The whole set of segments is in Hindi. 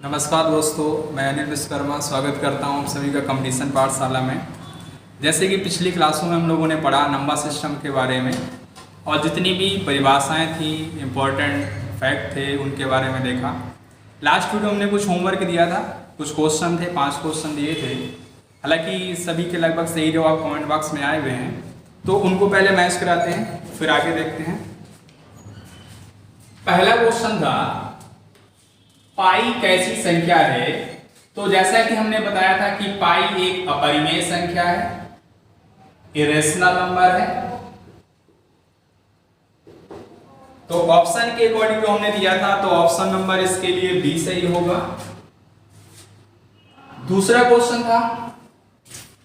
नमस्कार दोस्तों, मैं अनिल विश्वकर्मा स्वागत करता हूं आप सभी का कंपटीशन पाठशाला में। जैसे कि पिछली क्लासों में हम लोगों ने पढ़ा नंबर सिस्टम के बारे में और जितनी भी परिभाषाएं थी, इम्पोर्टेंट फैक्ट थे, उनके बारे में देखा। लास्ट वीडियो हमने कुछ होमवर्क दिया था, कुछ क्वेश्चन थे, 5 क्वेश्चन दिए थे। हालांकि सभी के लगभग सही जवाब कमेंट बॉक्स में आए हुए हैं, तो उनको पहले मैच कराते हैं, फिर आगे देखते हैं। पहला क्वेश्चन था पाई कैसी संख्या है। तो जैसा कि हमने बताया था कि पाई एक अपरिमेय संख्या है, इरेशनल नंबर है। तो ऑप्शन के अकॉर्डिंग जो हमने दिया था, तो ऑप्शन नंबर इसके लिए बी सही होगा। दूसरा क्वेश्चन था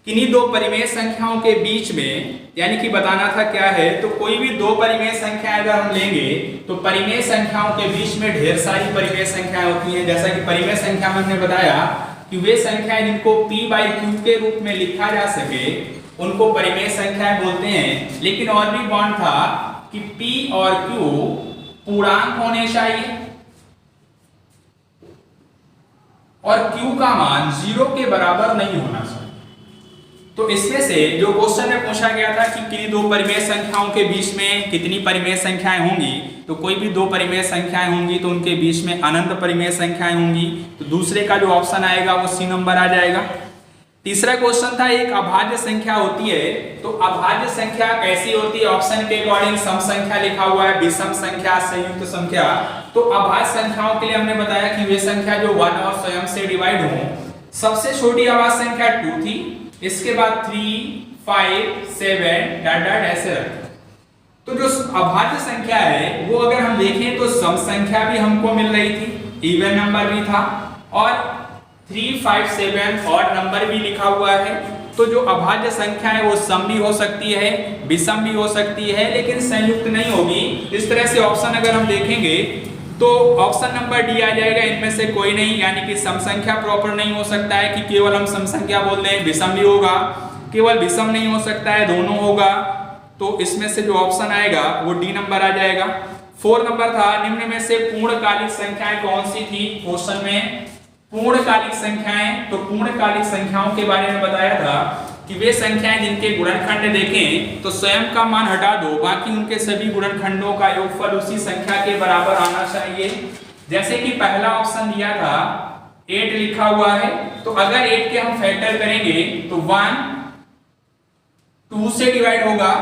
किन्हीं दो परिमेय संख्याओं के बीच में, यानी कि बताना था क्या है, तो कोई भी दो परिमेय संख्याएं अगर हम लेंगे तो परिमेय संख्याओं के बीच में ढेर सारी परिमेय संख्याएं होती हैं। जैसा कि परिमेय संख्या में हमने बताया कि वे संख्याएं जिनको p/q के रूप में लिखा जा सके उनको परिमेय संख्याएं बोलते हैं। लेकिन और भी बॉन्ड था कि p और q पूर्णांक होने चाहिए और q का मान 0 के बराबर नहीं होना चाहिए। तो इसमें से जो क्वेश्चन में पूछा गया था कि किन्हीं दो परिमेय संख्याओं के बीच में कितनी परिमेय संख्याएं होंगी, तो कोई भी दो परिमेय संख्याएं होंगी तो उनके बीच में अनंत परिमेय संख्याएं होंगी। तो दूसरे का जो ऑप्शन आएगा वो सी नंबर आ जाएगा। तीसरा क्वेश्चन था एक अभाज्य संख्या होती है, तो अभाज्य संख्या कैसी होती है। ऑप्शन के अकॉर्डिंग सम संख्या लिखा हुआ है, विषम संख्या, संयुक्त संख्या। तो अभाज्य संख्याओं के लिए हमने बताया कि वे संख्या जो 1 और स्वयं से डिवाइड हो। सबसे छोटी अभाज्य संख्या 2 थी, इसके बाद 3, 5, 7 डॉट डॉट ऐसे रखते। तो जो अभाज्य संख्या है वो अगर हम देखें तो सम संख्या भी हमको मिल रही थी, इवन नंबर भी था, और 3, 5, 7 ऑड नंबर भी लिखा हुआ है। तो जो अभाज्य संख्या है वो सम भी हो सकती है, विषम भी हो सकती है, लेकिन संयुक्त नहीं होगी। इस तरह से ऑप्शन अगर हम देखेंगे तो ऑप्शन नंबर डी आ जाएगा। इनमें से कोई नहीं, यानी कि सम संख्या प्रॉपर नहीं हो सकता है कि केवल हम सम संख्या बोल दें, विषम भी होगा, केवल विषम नहीं हो सकता है, दोनों होगा। तो इसमें से जो ऑप्शन आएगा वो डी नंबर आ जाएगा। 4 नंबर था निम्न में से पूर्णकालिक संख्याएं कौन सी थी। क्वेश्चन में पूर्णकालिक संख्याएं, तो पूर्णकालिक संख्याओं के बारे में बताया था कि वे संख्याएं जिनके गुणनखंड देखें तो स्वयं का मान हटा दो, बाकी उनके सभी गुणनखंडों का योगफल उसी संख्या के बराबर आना चाहिए। जैसे कि पहला ऑप्शन दिया था 8 लिखा हुआ है, तो अगर 8 के हम फैक्टर करेंगे तो 1 2 से डिवाइड होगा,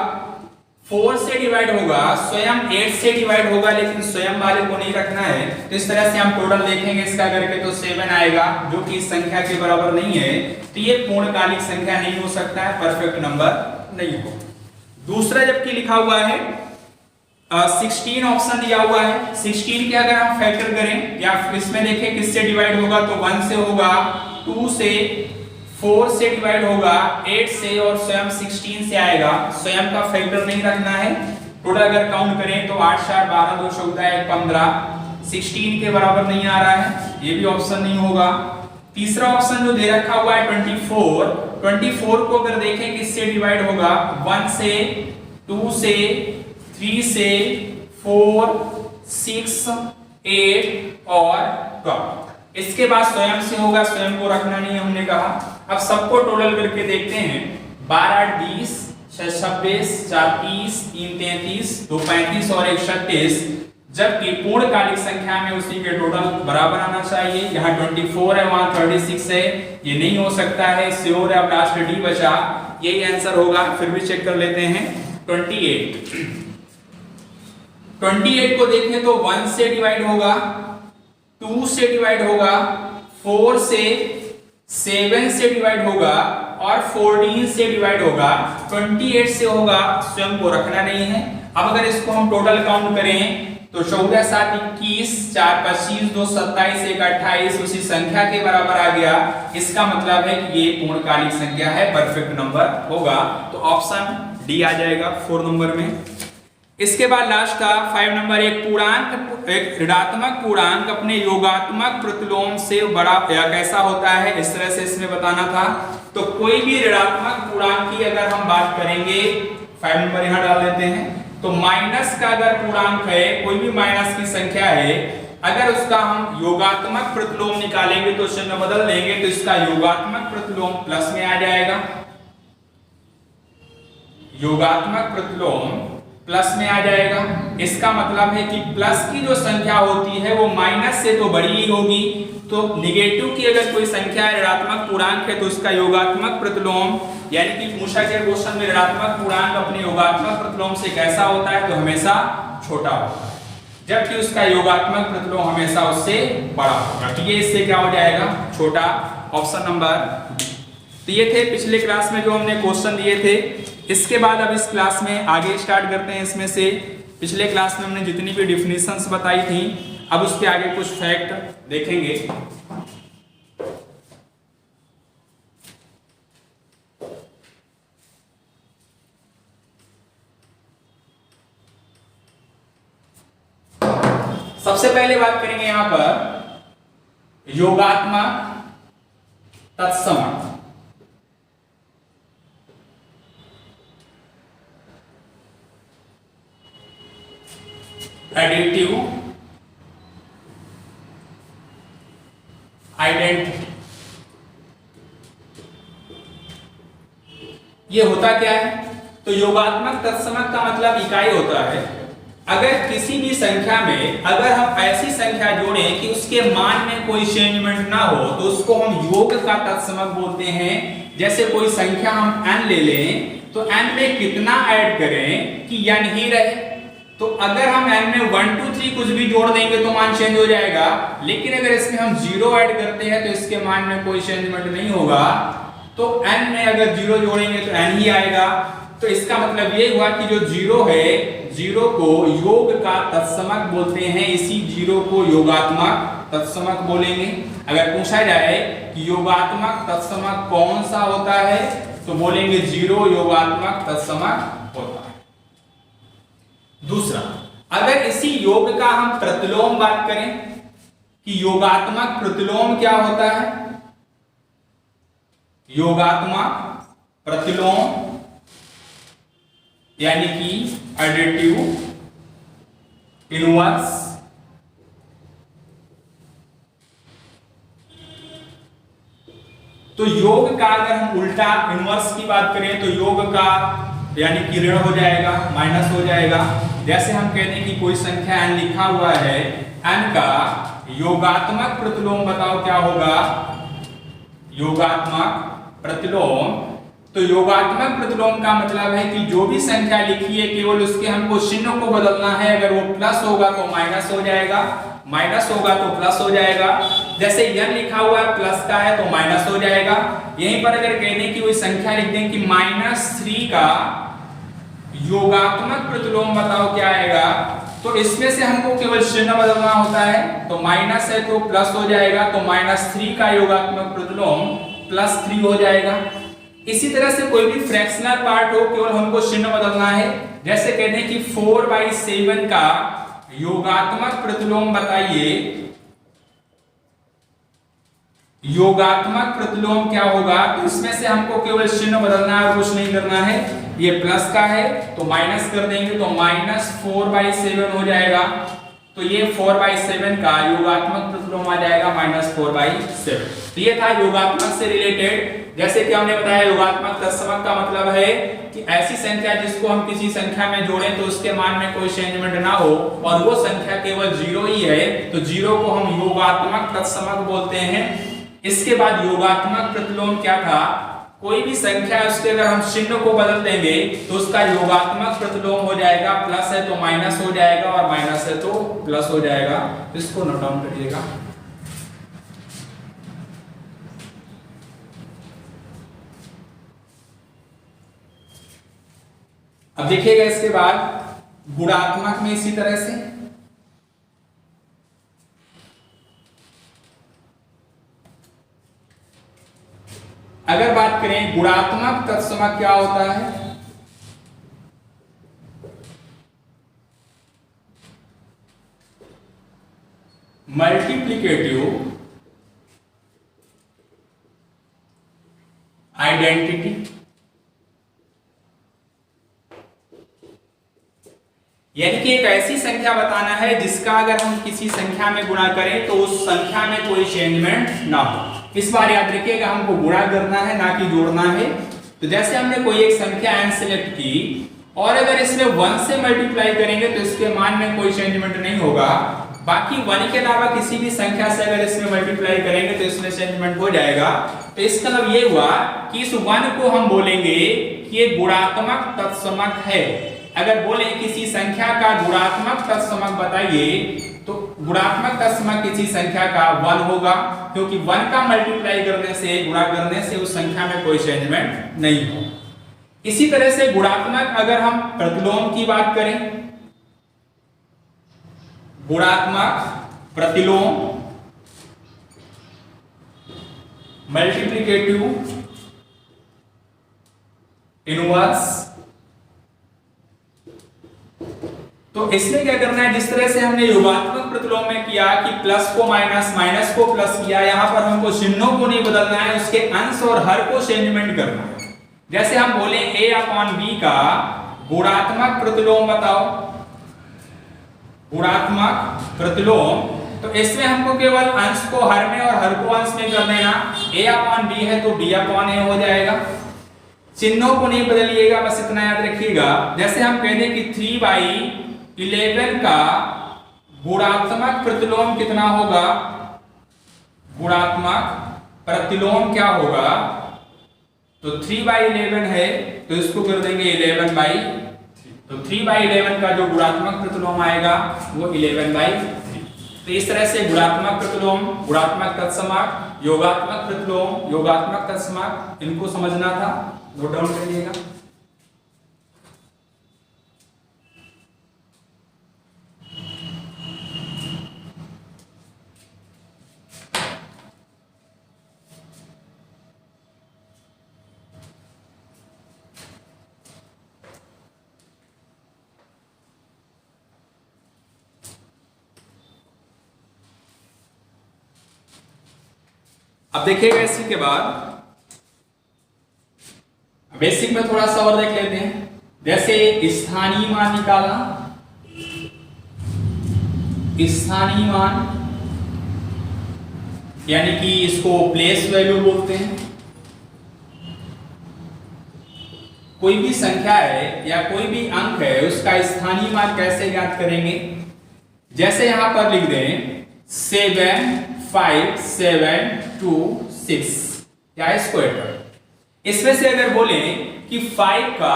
4 से डिवाइड होगा, स्वयं 8 से डिवाइड होगा, लेकिन स्वयं वाले को नहीं रखना है। तो इस तरह से हम टोटल देखेंगे इसका करके तो 7 आएगा, जो कि इस संख्या के बराबर नहीं है। तो ये पूर्णकालिक संख्या नहीं हो सकता है, परफेक्ट नंबर नहीं हो। दूसरा जबकि लिखा हुआ है 16 ऑप्शन दिया हुआ है, 16 के अगर हम फैक्टर करें या इसमें देखें किससे डिवाइड होगा तो 1 से होगा, 2 से, 4 से डिवाइड होगा, 8 से, और स्वयं 16 से आएगा। स्वयं का फैक्टर नहीं रखना है। टोटल अगर काउंट करें तो 8 4 12 2 14 1 15, 16 के बराबर नहीं आ रहा है, ये भी ऑप्शन नहीं होगा। तीसरा ऑप्शन जो दे रखा हुआ है 24 को अगर देखें किससे डिवाइड होगा, 1 से, 2 से, 3 से, 4, 6, 8 और 12। इसके बाद स्वयं से होगा, स्वयं को रखना नहीं हमने कहा। अब सबको टोटल करके देखते हैं, 12 8 20, 6 26, 4 30, 3 33, 2 35 और 1 36। जबकि पूर्णकालिक संख्या में उसी के टोटल बराबर आना चाहिए। यहाँ 24 है, वहां 36 है, ये नहीं हो सकता है, श्योर है। अब लास्ट डी बचा, यही आंसर होगा। फिर भी चेक कर लेते हैं 28 को देखें तो 1 से डिवाइड होगा, 2 से डिवाइड होगा, 4 से, 7 से डिवाइड होगा और 14 से डिवाइड होगा। 28 से होगा, स्वयं को रखना नहीं है। अब अगर इसको हम टोटल काउंट करें तो 14 7 21, 4 25, 2 27, 1 28 उसी संख्या के बराबर आ गया। इसका मतलब है कि ये पूर्णकालिक संख्या है, परफेक्ट नंबर होगा। तो ऑप्शन डी आ जाएगा 4 नंबर में। इसके बाद लास्ट का 5 नंबर, एक ऋणात्मक पूर्णांक अपने योगात्मक प्रतिलोम से बड़ा या कैसा होता है, इस तरह से इसमें बताना था। तो कोई भी ऋणात्मक पूर्णांक की अगर हम बात करेंगे, 5 नंबर यहां डाल देते हैं, तो माइनस का अगर पूर्णांक है, कोई भी माइनस की संख्या है, अगर उसका हम योगात्मक प्रतिलोम निकालेंगे तो चिन्ह बदल देंगे, तो इसका योगात्मक प्रतिलोम प्लस में आ जाएगा, योगात्मक प्रतिलोम प्लस में आ जाएगा। इसका मतलब है कि प्लस की जो संख्या होती है वो माइनस से तो बड़ी ही होगी, तो निगेटिव की अगर कोई संख्या ऋणात्मक पूर्णांक है तो उसका योगात्मक प्रतिलोम, यानी कि पूछा गया क्वेश्चन में ऋणात्मक पूर्णांक अपने योगात्मक प्रतिलोम से कैसा होता है, तो हमेशा छोटा होता है, जबकि उसका योगात्मक प्रतिलोम हमेशा उससे बड़ा होगा। तो ये इससे क्या हो जाएगा, छोटा, ऑप्शन नंबर। तो ये थे पिछले क्लास में जो हमने क्वेश्चन दिए थे। इसके बाद अब इस क्लास में आगे स्टार्ट करते हैं। इसमें से पिछले क्लास में हमने जितनी भी डिफिनीशंस बताई थी, अब उसके आगे कुछ फैक्ट देखेंगे। सबसे पहले बात करेंगे यहां पर योगात्मक तत्सम। Additive identity. ये होता क्या है, तो योगात्मक तत्समक का मतलब इकाई होता है अगर किसी भी संख्या में अगर हम ऐसी संख्या जोड़ें कि उसके मान में कोई चेंजमेंट ना हो तो उसको हम योग का तत्समक बोलते हैं। जैसे कोई संख्या हम n ले लें तो n में कितना ऐड करें कि n ही रहे, तो अगर हम n में 1 2 3 कुछ भी जोड़ देंगे तो मान चेंज हो जाएगा, लेकिन अगर इसमें हम 0 ऐड करते हैं तो इसके मान में कोई चेंजमेंट नहीं होगा, तो n में अगर 0 जोड़ेंगे तो n ही आएगा। तो इसका मतलब ये हुआ कि जो 0 है, 0 को योग का तत्समक बोलते हैं, इसी 0 को योगात्मक तत्समक बोलेंगे। अगर पूछा जाए कि योगात्मक तत्समक कौन सा होता है तो बोलेंगे 0 योगात्मक तत्समक होता है। दूसरा, अगर इसी योग का हम प्रतिलोम बात करें कि योगात्मक प्रतिलोम क्या होता है, योगात्मक प्रतिलोम यानी कि एडिटिव इनवर्स, तो योग का अगर हम उल्टा इनवर्स की बात करें तो योग का यानी कि ऋण हो जाएगा, माइनस हो जाएगा। जैसे हम कहते हैं कि कोई संख्या n लिखा हुआ है, n का योगात्मक प्रतिलोम बताओ क्या होगा, योगात्मक प्रतिलोम। तो योगात्मक प्रतिलोम का मतलब है कि जो भी संख्या लिखी है केवल उसके हमको चिन्ह को बदलना है। अगर वो प्लस होगा तो माइनस हो जाएगा, माइनस होगा तो प्लस हो जाएगा। जैसे n लिखा हुआ है प्लस का है तो माइनस हो जाएगा। यहीं पर अगर कहने की कोई संख्या लिख दें कि -3 का योगात्मक प्रतिलोम बताओ क्या आएगा, तो इसमें से हमको केवल चिन्ह बदलना होता है, तो माइनस है तो प्लस हो जाएगा, तो -3 का योगात्मक प्रतिलोम +3 हो जाएगा। इसी तरह से कोई भी फ्रैक्शनल पार्ट हो केवल हमको चिन्ह बदलना है। जैसे कहते हैं कि 4/7 का योगात्मक प्रतिलोम बताइए, योगात्मक प्रतिलोम क्या होगा, तो इसमें से हमको केवल चिन्ह बदलना है और कुछ नहीं करना है। ये प्लस का है तो माइनस कर देंगे तो -4/7 हो जाएगा, तो ये 4/7 का योगात्मक प्रतिलोम आ जाएगा -4/7। तो ये था योगात्मक से रिलेटेड। जैसे कि हमने बताया योगात्मक तत्समक का मतलब है कि ऐसी संख्या जिसको हम किसी संख्या में जोड़ें तो उसके मान में कोई चेंजमेंट ना हो और वो संख्या केवल 0 ही है, तो 0 को हम योगात्मक तत्समक बोलते हैं। इसके बाद योगात्मक प्रतिलोम क्या था, कोई भी संख्या उसके अगर हम चिन्ह को बदल देंगे तो उसका योगात्मक प्रतिलोम हो जाएगा, प्लस है तो माइनस हो जाएगा और माइनस है तो प्लस हो जाएगा। इसको नोट डाउन करिएगा। अब देखिएगा इसके बाद गुणात्मक में इसी तरह से अगर बात करें गुणात्मक तत्समक क्या होता है, मल्टीप्लिकेटिव आइडेंटिटी। यानी कि एक ऐसी संख्या बताना है जिसका अगर हम किसी संख्या में गुणा करें तो उस संख्या में कोई चेंजमेंट ना हो। इस बार याद रखिएगा, हमको गुणा करना है ना कि जोड़ना है। तो जैसे हमने कोई एक संख्या n सिलेक्ट की और अगर इसमें 1 से मल्टीप्लाई करेंगे तो इसके मान में कोई चेंजमेंट नहीं होगा, बाकी 1 के अलावा किसी भी संख्या से अगर इसमें मल्टीप्लाई करेंगे तो इसमें चेंजमेंट हो जाएगा। तो इसका मतलब ये हुआ कि इस 1 को हम बोलेंगे कि ये गुणात्मक तत्समक है। अगर बोले किसी संख्या का गुणात्मक तत्समक बताइए तो गुणात्मक तत्समक किसी संख्या का 1 होगा, क्योंकि 1 का मल्टीप्लाई करने से, गुणा करने से उस संख्या में कोई चेंजमेंट नहीं हो। इसी तरह से गुणात्मक अगर हम प्रतिलोम की बात करें, गुणात्मक प्रतिलोम मल्टीप्लिकेटिव इनवर्स, तो इसमें क्या करना है, जिस तरह से हमने योगात्मक प्रतिलोम में किया कि प्लस को माइनस, माइनस को प्लस किया, यहां पर हमको चिन्हों को नहीं बदलना है, उसके अंश और हर को चेंजमेंट करना है। जैसे हम बोले a/b का गुणात्मक प्रतिलोम बताओ, गुणात्मक प्रतिलोम, तो इसमें हमको केवल अंश को हर में और हर को अंश में कर देना। a/b है तो b/a हो जाएगा। चिन्हों को नहीं बदलिएगा, बस इतना याद रखिएगा। जैसे हम कहते हैं कि 3/11 का गुणात्मक प्रतिलोम कितना होगा, गुणात्मक प्रतिलोम क्या होगा, तो 3/11 है तो इसको कर देंगे 11/3। तो 3/11 का जो गुणात्मक प्रतिलोम आएगा वो 11/3। तो इस तरह से गुणात्मक प्रतिलोम, गुणात्मक तत्समक, योगात्मक प्रतिलोम, योगात्मक तत्समक, इनको समझना था, नोट डाउन कर लीजिएगा। अब देखिएगा इसी के बाद बेसिक में थोड़ा सा और देख लेते हैं। जैसे स्थानीय मान निकालना, स्थानीय मान यानी कि इसको प्लेस वैल्यू बोलते हैं। कोई भी संख्या है या कोई भी अंक है उसका स्थानीय मान कैसे ज्ञात करेंगे, जैसे यहां पर लिख दें 7 5 7 2 6 या स्क्वायर। इसमें से अगर बोले कि 5 का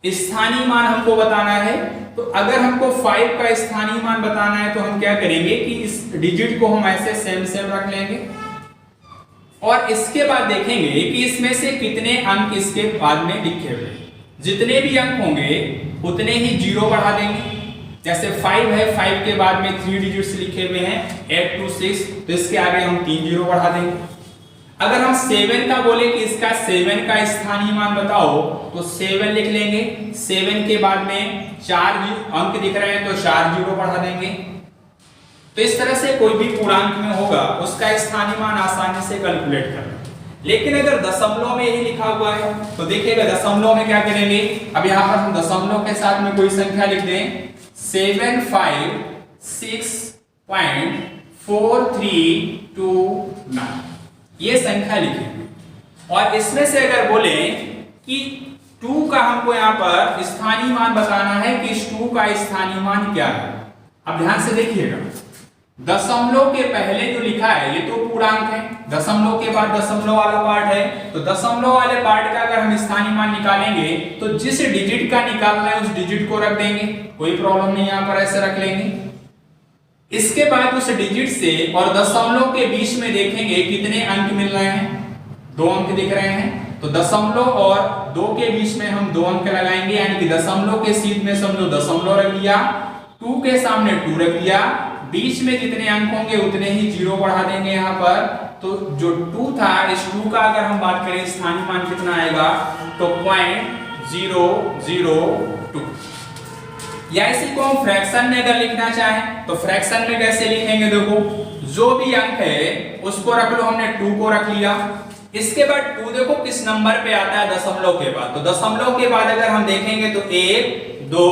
स्थानीय मान हमको बताना है, तो अगर हमको 5 का स्थानीय मान बताना है तो हम क्या करेंगे कि इस डिजिट को हम ऐसे सेम सेम रख लेंगे और इसके बाद देखेंगे कि इसमें से कितने अंक इसके बाद में लिखे हुए। जितने भी अंक होंगे उतने ही जीरो बढ़ा देंगे। जैसे 5 है, 5 के बाद में 3 डिजिट्स लिखे हुए हैं 8 to 6, तो इसके आगे हम 3 जीरो बढ़ा देंगे। अगर हम 7 का बोले कि इसका 7 का स्थानीय मान बताओ, तो 7 लिख लेंगे। 7 के बाद में 4 अंक दिख रहे हैं तो 4 जीरो बढ़ा देंगे। तो इस तरह से कोई भी पूर्णांक में होगा उसका स्थानीय मान आसानी से कैलकुलेट कर। लेकिन अगर दशमलव में ही लिखा हुआ है तो देखिएगा दशमलव में क्या करेंगे। अब यहाँ पर हम दशमलव के साथ में कोई संख्या लिख दें 756.4329, ये संख्या लिखेंगे। और इसमें से अगर बोले कि 2 का हमको यहाँ पर स्थानीय मान बताना है कि इस 2 का स्थानीय मान क्या है। अब ध्यान से देखिएगा, दशमलव के पहले जो लिखा है ये तो पूर्णांक है, दशमलव के बाद दशमलव वाला पार्ट है, तो दशमलव वाले पार्ट का अगर हम स्थानीय मान निकालेंगे तो जिस डिजिट का निकालना है उस डिजिट को रख देंगे, कोई प्रॉब्लम नहीं, यहां पर ऐसे रख लेंगे। इसके बाद उस डिजिट से और दशमलव के बीच में देखेंगे कितने अंक मिल रहे हैं, 2 अंक दिख रहे हैं, तो दशमलव और 2 के बीच में हम 2 अंक लगाएंगे, यानी कि दशमलव के सीध में समझो दशमलव रख दिया, 2 के सामने 2 रख दिया, बीच में जितने अंक होंगे उतने ही जीरो बढ़ा देंगे यहाँ पर। तो जो 2 था, इस 2 का अगर हम बात करें स्थानीय मान कितना आएगा तो 0.002। या इसी को हम फ्रैक्शन में अगर लिखना चाहें तो फ्रैक्शन में कैसे लिखेंगे, देखो जो भी अंक है उसको रख लो, हमने 2 को रख लिया। इसके बाद 2 देखो किस नंबर पे आता है, दशमलव के बाद। तो दशमलव के बाद अगर हम देखेंगे तो 1 2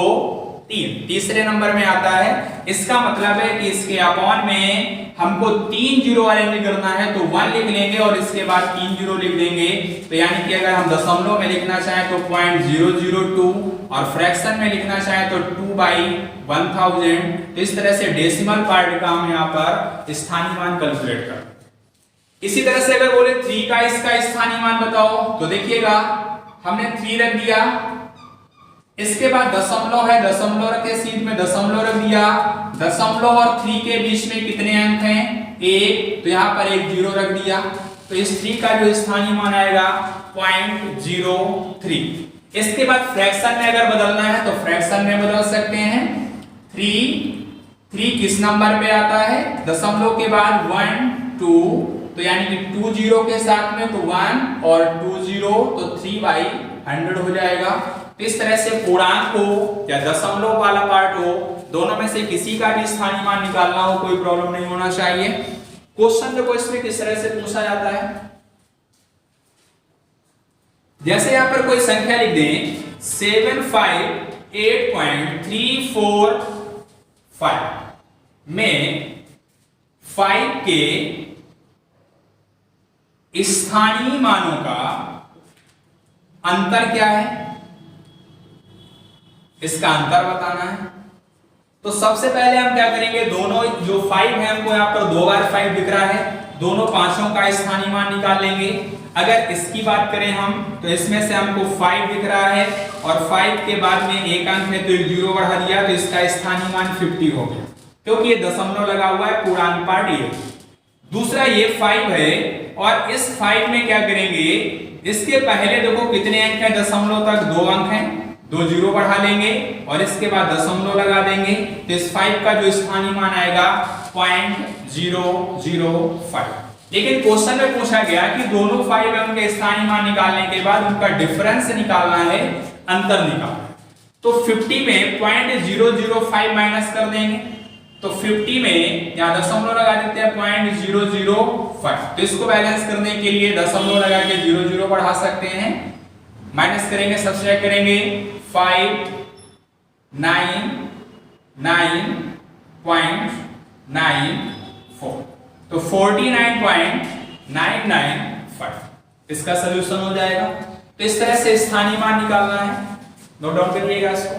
3 तीसरे नंबर में आता है। इसका मतलब है कि इसके अपॉन में हमको 3 जीरो अरेंज करना है, तो 1 लिख लेंगे और इसके बाद 3 जीरो लिख देंगे। तो यानी कि अगर हम दशमलव में लिखना चाहें तो 0.002 और फ्रैक्शन में लिखना चाहें तो 2/1000। तो इस तरह से डेसिमल पार्ट का हम यहाँ पर स्थानीय मान कैलकुलेट करते हैं। इसी तरह से अगर बोले 3 का इसका स्थानीय मान बताओ, तो देखिएगा हमने 3 रख दिया, इसके बाद दशमलव है, दशमलव रखे सीध में दशमलव रख दिया। दशमलव और 3 के बीच में कितने अंक हैं? 1, तो यहाँ पर 1 जीरो रख दिया। तो इस 3 का जो स्थानीय मान आएगा 0.03। इसके बाद फ्रैक्शन में अगर बदलना है तो फ्रैक्शन में बदल सकते हैं। 3 किस नंबर पे आता है? दशमलव के बाद 1 2, तो यानी कि 2 जीरो के साथ में तो 1 और 2 जीरो, तो 3/100 हो जाएगा। तो इस तरह से पूर्णांक हो या दशमलव वाला पार्ट हो, दोनों में से किसी का भी स्थानीय मान निकालना हो, कोई प्रॉब्लम नहीं होना चाहिए। क्वेश्चन देखो इसमें किस तरह से पूछा जाता है। जैसे यहां पर कोई संख्या लिख दें 758.345 में 5 के स्थानीय मानों का अंतर क्या है, इसका अंतर बताना है। तो सबसे पहले हम क्या करेंगे, दोनों जो 5 है हमको यहाँ पर 2 बार 5 दिख रहा है, दोनों पांचों का स्थानीय मान निकाल लेंगे। अगर इसकी बात करें हम तो इसमें से हमको 5 दिख रहा है और 5 के बाद में एक अंक है तो 1 जीरो बढ़ा दिया, तो इसका स्थानीय मान 50 हो गया, क्योंकि ये दशमलव लगा हुआ है पूर्णांक पार्ट ये। दूसरा ये 5 है और इस 5 में क्या करेंगे, इसके पहले देखो कितने अंक हैं, दशमलव तक 2 अंक हैं, 2 जीरो बढ़ा लेंगे और इसके बाद दशमलव लगा देंगे। तो इस 5 का जो स्थानीय मान आएगा 0.005। लेकिन क्वेश्चन में पूछा गया कि दोनों 5 अंक के स्थानीय मान निकालने के बाद उनका डिफरेंस निकालना है, अंतर निकालना है। तो 50 में 0.005 माइनस कर देंगे, तो 50 में यहां दशमलव लगा देते हैं 0.005। तो इसको बैलेंस करने के लिए दशमलव लगा के 0 0 बढ़ा सकते हैं, माइनस करेंगे, सब्ट्रैक्ट करेंगे 5 9 9.94, तो 49.995 इसका सलूशन हो जाएगा। तो इस तरह से स्थानीय मान निकालना है, नोट डाउन करिएगा इसको।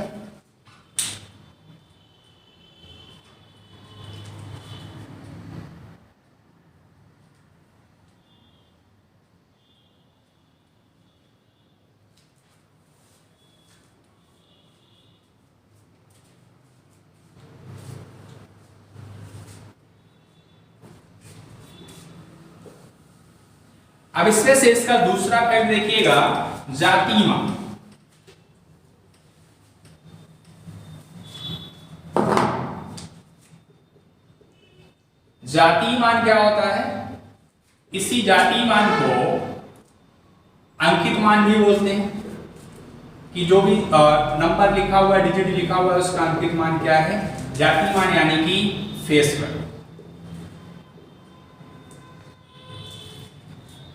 अब इसमें से इसका दूसरा फैक्ट देखिएगा, जातीय मान। जातीय मान क्या होता है? इसी जातीय मान को अंकित मान भी बोलते हैं, कि जो भी नंबर लिखा हुआ है, डिजिट लिखा हुआ है, उसका अंकित मान क्या है? जातीय मान, यानी कि फेस वैल्यू।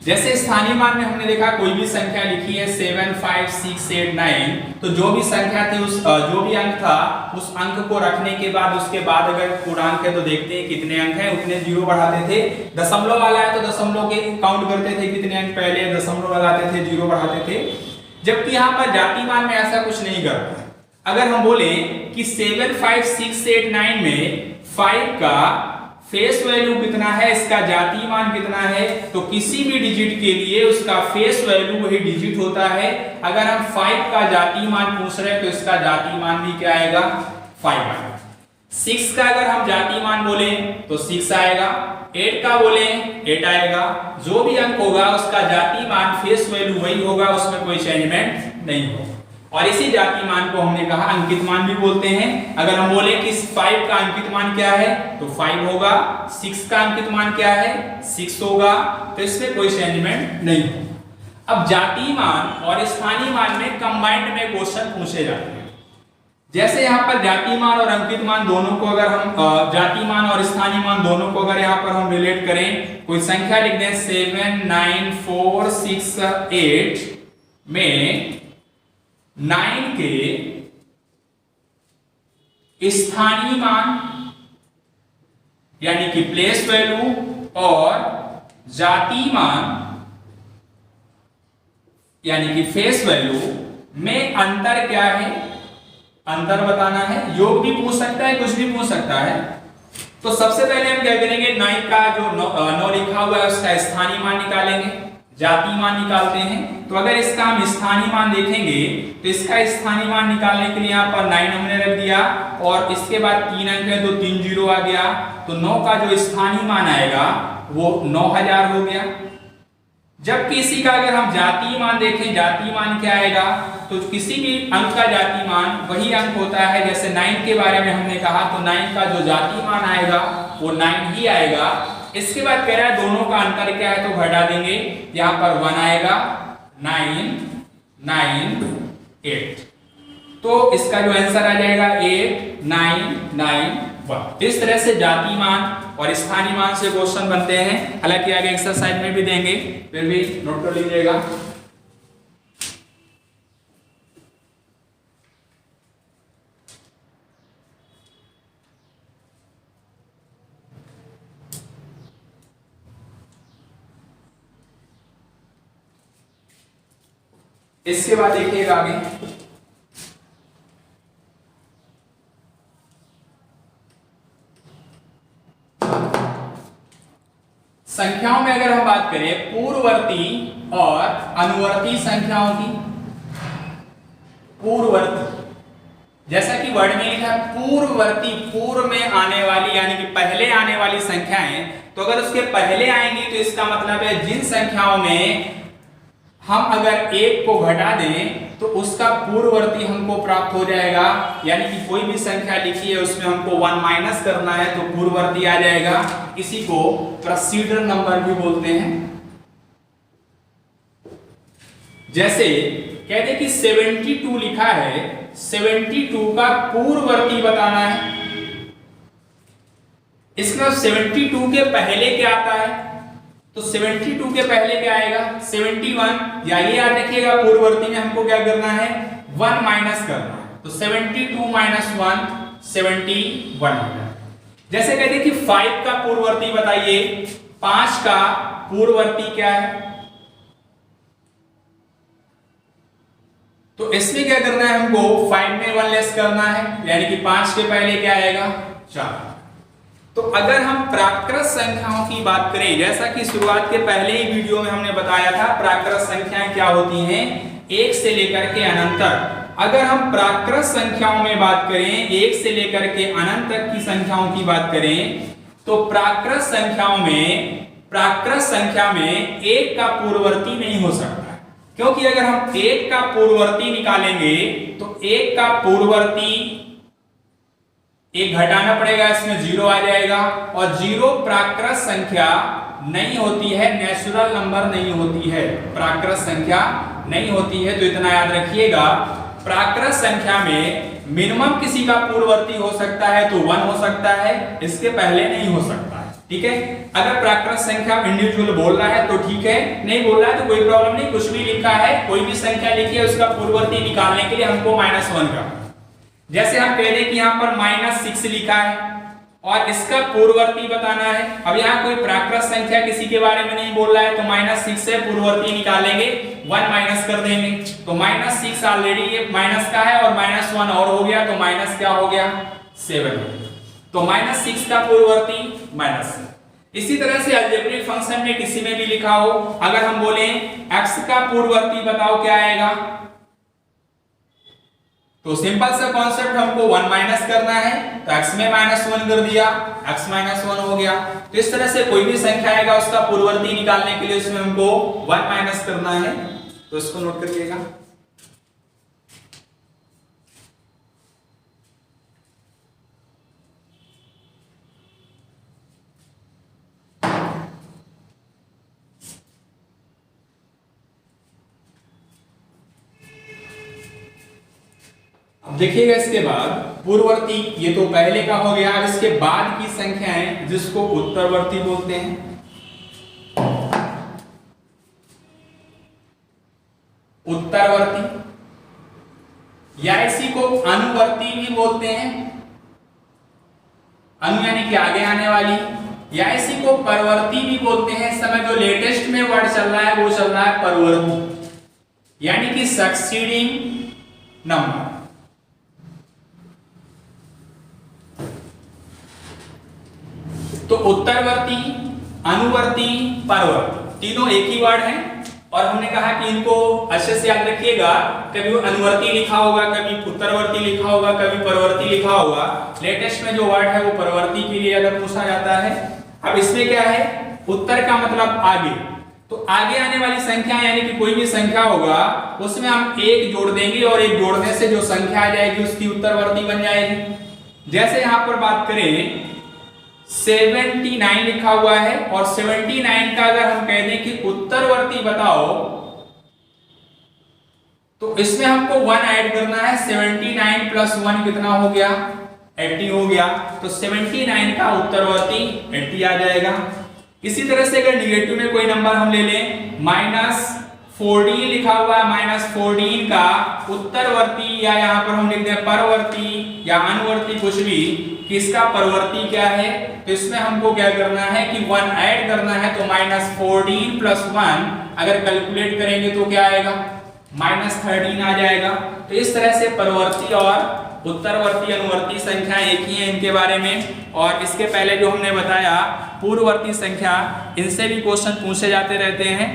जैसे स्थानीय मान में हमने देखा कोई भी संख्या लिखी है 7 5 6 8 9, तो जो भी संख्या थी उस जो भी अंक था उस अंक को रखने के बाद उसके बाद अगर पूर्णांक है तो देखते हैं कितने अंक हैं, उतने जीरो बढ़ाते थे। दशमलव वाला है तो दशमलव के काउंट करते थे कितने अंक पहले, दशमलव लगाते थे, जीरो बढ़ाते थे। जबकि यहाँ पर जातीय मान में ऐसा कुछ नहीं करते। अगर हम बोले कि 7 5 6 8 9 में 5 का फेस वैल्यू कितना है, इसका जातीय मान कितना है, तो किसी भी डिजिट के लिए उसका फेस वैल्यू वही डिजिट होता है। अगर हम 5 का जातीय मान पूछ रहे हैं तो इसका जातीय मान भी क्या आएगा? 5 आएगा। 6 का अगर हम जातीय मान बोले तो 6 आएगा, 8 का बोले 8 आएगा। जो भी अंक होगा उसका जातीय मान फेस वैल्यू वही होगा, उसमें कोई चेंजमेंट नहीं होगा। और इसी जातीय मान को हमने कहा अंकित मान भी बोलते हैं। अगर हम बोले कि 5 का अंकित मान क्या है तो 5 होगा, 6 का अंकित मान क्या है 6 होगा, तो इसमें कोई चेंजमेंट नहीं होगा। अब जातीय मान और स्थानीय मान में कंबाइंड में क्वेश्चन पूछे जाते हैं। जैसे यहाँ पर जातीय मान और अंकित मान दोनों को अगर हम जातीय मान और स्थानीय मान दोनों को अगर यहाँ पर हम रिलेट करें, कोई संख्या लिख दें 7 9 4 6 8 में 9 के स्थानीय मान यानी कि प्लेस वैल्यू और जातीय मान यानी कि फेस वैल्यू में अंतर क्या है, अंतर बताना है। योग भी पूछ सकता है, कुछ भी पूछ सकता है। तो सबसे पहले हम क्या करेंगे, 9 का जो 9 लिखा हुआ है उसका स्थानीय मान निकालेंगे, जातीय मान निकालते हैं। तो अगर इसका हम स्थानीय मान देखेंगे तो इसका स्थानीय मान निकालने के लिए यहाँ पर 9 हमने रख दिया और इसके बाद 3 अंक है तो 3 जीरो आ गया। तो 9 का जो स्थानीय मान आएगा वो 9000 हो गया। जब किसी का अगर हम जातीय मान देखें, जातीय मान क्या आएगा, तो किसी भी अंक का जातीय मान वही अंक होता है। जैसे 9 के बारे में हमने कहा तो 9 का जो जातीय मान आएगा वो 9 ही आएगा। इसके बाद कह रहा है दोनों का अंतर क्या है, तो घटा देंगे, यहाँ पर 1 आएगा, 9 9 8। तो इसका जो आंसर आ जाएगा 8 9 9 1। इस तरह से जातीय मान और स्थानीय मान से क्वेश्चन बनते हैं। हालांकि आगे एक्सरसाइज में भी देंगे, फिर भी नोट कर लीजिएगा। इसके बाद देखिएगा आगे, संख्याओं में अगर हम बात करें पूर्ववर्ती और अनुवर्ती संख्याओं की। पूर्ववर्ती, जैसा कि वर्ड में लिखा है पूर्ववर्ती, पूर्व में आने वाली यानी कि पहले आने वाली संख्याएं, तो अगर उसके पहले आएंगी तो इसका मतलब है जिन संख्याओं में हम अगर एक को घटा दें तो उसका पूर्ववर्ती हमको प्राप्त हो जाएगा। यानी कि कोई भी संख्या लिखी है उसमें हमको 1 माइनस करना है तो पूर्ववर्ती आ जाएगा। इसी को प्रोसीडर नंबर भी बोलते हैं। जैसे कहते हैं कि 72 लिखा है, 72 का पूर्ववर्ती बताना है। इसका 72 के पहले क्या आता है, तो 72 के पहले क्या आएगा 71, या ये याद रखिएगा पूर्ववर्ती में हमको क्या करना है 1 माइनस करना है। तो 72 माइनस 1 71। जैसे कहते हैं कि 5 का पूर्ववर्ती बताइए, 5 का पूर्ववर्ती क्या है, तो इसमें क्या करना है हमको 5 में 1 लेस करना है, यानी कि 5 के पहले क्या आएगा 4। तो अगर हम प्राकृत संख्याओं की बात करें, जैसा कि शुरुआत के पहले ही वीडियो में हमने बताया था प्राकृत संख्याएं क्या होती हैं, 1 से लेकर के अनंत तक। अगर हम प्राकृत संख्याओं में बात करें, 1 से लेकर के अनंत तक की संख्याओं की बात करें, तो प्राकृत संख्या में 1 का पूर्ववर्ती नहीं हो सकता, क्योंकि अगर हम 1 का पूर्ववर्ती निकालेंगे तो 1 का पूर्ववर्ती एक घटाना पड़ेगा, इसमें 0 आ जाएगा। और 0 प्राकृत संख्या नहीं होती है, नेचुरल नंबर नहीं होती है, प्राकृत संख्या नहीं होती है। तो इतना याद रखिएगा, प्राकृत संख्या में मिनिमम किसी का पूर्ववर्ती हो सकता है तो 1 हो सकता है, इसके पहले नहीं हो सकता है। ठीक है, अगर प्राकृत संख्या इंडिविजुअल बोल रहा है तो ठीक है, नहीं बोल रहा है तो कोई प्रॉब्लम नहीं। कुछ भी लिखा है, कोई भी संख्या लिखी है, उसका पूर्ववर्ती निकालने के लिए हमको -1 का, जैसे हम कह दें कि यहाँ पर -6 लिखा है और इसका पूर्ववर्ती बताना है। अब यहाँ कोई प्राकृत संख्या किसी के बारे में नहीं बोल रहा है तो -6 से पूर्ववर्ती निकालेंगे, 1 माइनस कर देंगे। तो -6 ऑलरेडी ये माइनस का है और -1 और हो गया तो माइनस क्या हो गया 7। तो -6 का पूर्ववर्ती -। इसी तरह से अलजेब्रिक फंक्शन में किसी में भी लिखा हो, अगर हम बोले x का पूर्ववर्ती बताओ क्या आएगा, तो सिंपल सा कॉन्सेप्ट, हमको 1 माइनस करना है तो x में -1 कर दिया, x -1 हो गया। तो इस तरह से कोई भी संख्या आएगा उसका पूर्ववर्ती निकालने के लिए उसमें हमको 1 माइनस करना है। तो इसको नोट करिएगा। अब देखिएगा इसके बाद पूर्ववर्ती, ये तो पहले का हो गया। अब इसके बाद की संख्याएं जिसको उत्तरवर्ती बोलते हैं, उत्तरवर्ती, या इसी को अनुवर्ती भी बोलते हैं। अनु यानी कि आगे आने वाली, या इसी को परवर्ती भी बोलते हैं। इस समय जो लेटेस्ट में वर्ड चल रहा है वो चल रहा है परवर्ती, यानी कि सक्सीडिंग नंबर। तो उत्तरवर्ती, अनुवर्ती, परवर्ती तीनों एक ही वर्ड हैं, और हमने कहा कि इनको अच्छे से याद रखिएगा। कभी अनुवर्ती लिखा होगा, कभी उत्तरवर्ती लिखा होगा, कभी परवर्ती लिखा होगा। लेटेस्ट में जो वर्ड है वो परवर्ती के लिए अगर पूछा जाता है। अब इसमें क्या है, उत्तर का मतलब आगे, तो आगे आने वाली संख्या यानी कि कोई भी संख्या होगा उसमें हम एक जोड़ देंगे और एक जोड़ने से जो संख्या आ जाएगी उसकी उत्तरवर्ती बन जाएगी। जैसे यहां पर बात करें 79 लिखा हुआ है, और 79 का अगर हम कह दें कि उत्तरवर्ती बताओ, तो इसमें हमको 1 ऐड करना है। 79 प्लस 1 कितना हो गया, 80 हो गया। तो 79 का उत्तरवर्ती 80 आ जाएगा। इसी तरह से अगर निगेटिव में कोई नंबर हम ले लें, -14 लिखा हुआ है, -14 का उत्तरवर्ती, या यहां पर हम लिख दें परवर्ती या अनुवर्ती, कुछ भी, कि इसका परवर्ती क्या है। तो इसमें हमको क्या करना है कि 1 ऐड करना है। तो -14 प्लस 1 अगर कैलकुलेट करेंगे तो क्या आएगा, -13 आ जाएगा। तो इस तरह से परवर्ती और उत्तरवर्ती अनुवर्ती संख्या एक ही है इनके बारे में। और इसके पहले जो हमने बताया पूर्ववर्ती संख्या, इनसे भी क्वेश्चन पूछे जाते रहते हैं,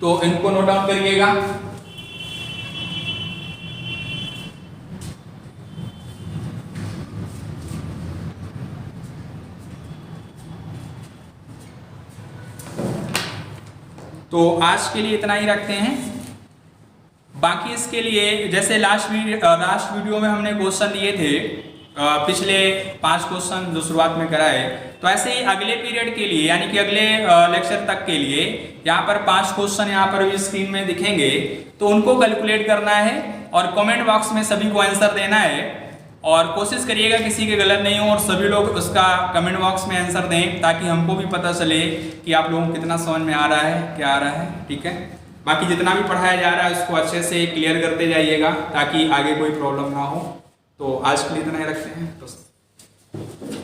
तो इनको नोट डाउन करिएगा। तो आज के लिए इतना ही रखते हैं। बाकी इसके लिए जैसे लास्ट वीडियो में हमने क्वेश्चन दिए थे, पिछले 5 क्वेश्चन जो शुरुआत में कराए, तो ऐसे ही अगले पीरियड के लिए यानी कि अगले लेक्चर तक के लिए यहाँ पर 5 क्वेश्चन यहाँ पर भी स्क्रीन में दिखेंगे, तो उनको कैलकुलेट करना है और कमेंट बॉक्स में सभी को आंसर देना है। और कोशिश करिएगा किसी के गलत नहीं हो और सभी लोग उसका कमेंट बॉक्स में आंसर दें, ताकि हमको भी पता चले कि आप लोगों को कितना समझ में आ रहा है, क्या आ रहा है। ठीक है, बाकी जितना भी पढ़ाया जा रहा है उसको अच्छे से क्लियर करते जाइएगा ताकि आगे कोई प्रॉब्लम ना हो। तो आज के लिए इतना ही रखते हैं दोस्तों।